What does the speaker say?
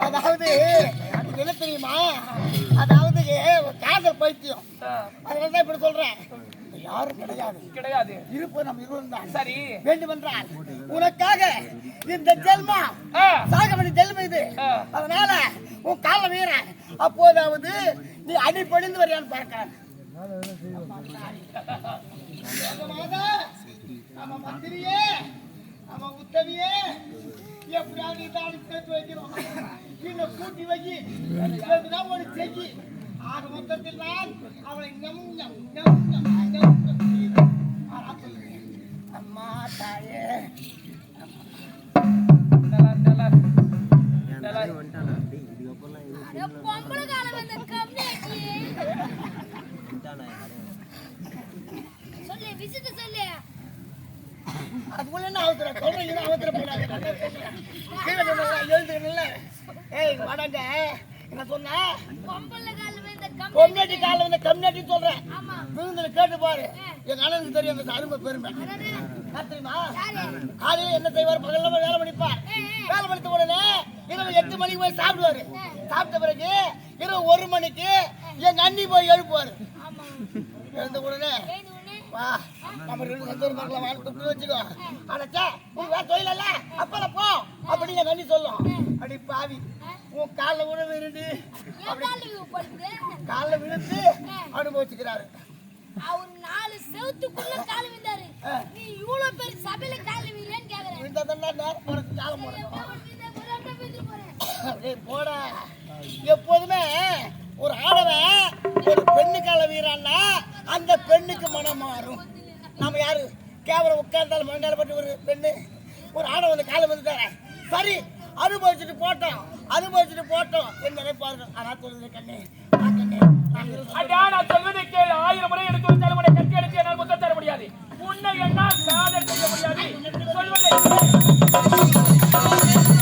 அதாவது என்ன தெரியுமா, அதாவது காதல் பைத்தியம். அதனாலதான் இப்படி சொல்றேன். யாரும் கிடையாது இருப்பது நம்ம இருவரும் தான். சரி, வேண்டுமென்றால் உனக்காக இந்த ஜென்மா சாக வேண்டிய ஜென்மம் இது. அதனால உன் கால வீர அப்போதாவது நீ அடிப்படிந்து வரையான்னு பார்க்கிறேன். நம்ம மந்திரியே, நம்ம உத்தவியே, எப்படியாவது இதாடி சேர்த்து வைக்கிறோம். இன்னும் கூட்டி வச்சு ஒரு செஞ்சு ஆக மொத்தத்தில் நான் அவளை அம்மா தாயே அதுக்குள்ள என்ன அவசரம் சொல்றீங்க? அவசரப்படாது, எழுதுல. ஏய் வாடாங்க, என்ன சொன்ன? கம்யூனிட்டி கால வந்து கம்யூனிட்டி சொல்றேன். விருந்தில் கேட்டு பாரு. எங்க அண்ணனுக்கு தெரியும் அந்த அருமை பெருமை. தெரியுமா? காலையில் என்ன செய்வார்? பகல்ல வேலை பண்ணிப்பார். வேலை பண்ணித்த உடனே இரவு 8 மணிக்கு போய் சாப்பிடுவாரு. சாப்பிட்ட பிறகு இரவு 1 மணிக்கு எங்க அண்ணி போய் எழுப்புவாரு. எழுந்த உடனே வா நம்ம 2 சந்தோஷம் பார்க்கலாம், வாங்க துப்பு வச்சுக்கோ. ஆனாச்சா உன் வேற தொழில் இல்ல, அப்பல போ அப்படின்னு எங்க அண்ணி சொல்லும். அடி பாவி, உன் காலில் உணவு இருந்து காலில் விழுந்து அனுபவிச்சுக்கிறாரு. அவர் 4 செவுத்துக்குள்ள கால விந்தாரு. நீ இவ்வளவு பெரிய சபையில கால விழேன்னு கேக்குறேன். விந்ததன்னா நேரம் போறதுக்கு காலம் போறேன். போட எப்போதுமே ஒரு ஆடவன் ஒரு பெண்ணு கால வீரான்னா அந்த பெண்ணுக்கு மனம் மாறும். நம்ம யாரு கேவலம் உட்கார்ந்தாலும் மங்காலப்பட்டு ஒரு பெண்ணு ஒரு ஆடவன் வந்து காலம் வந்துட்டார. சரி, அனுபவிச்சுட்டு போட்டோம் என்ன நினைப்பாரு. ஆனா சொல்லுது கண்ணே, நான் சொல்வதை கேளு. 1000 முறை எடுத்து ஒரு தலைமுறை கட்டி எடுத்து என்னால் முத்தம் தர முடியாது. உன்னை என்னால் காதல் செய்ய முடியாது. சொல்வதை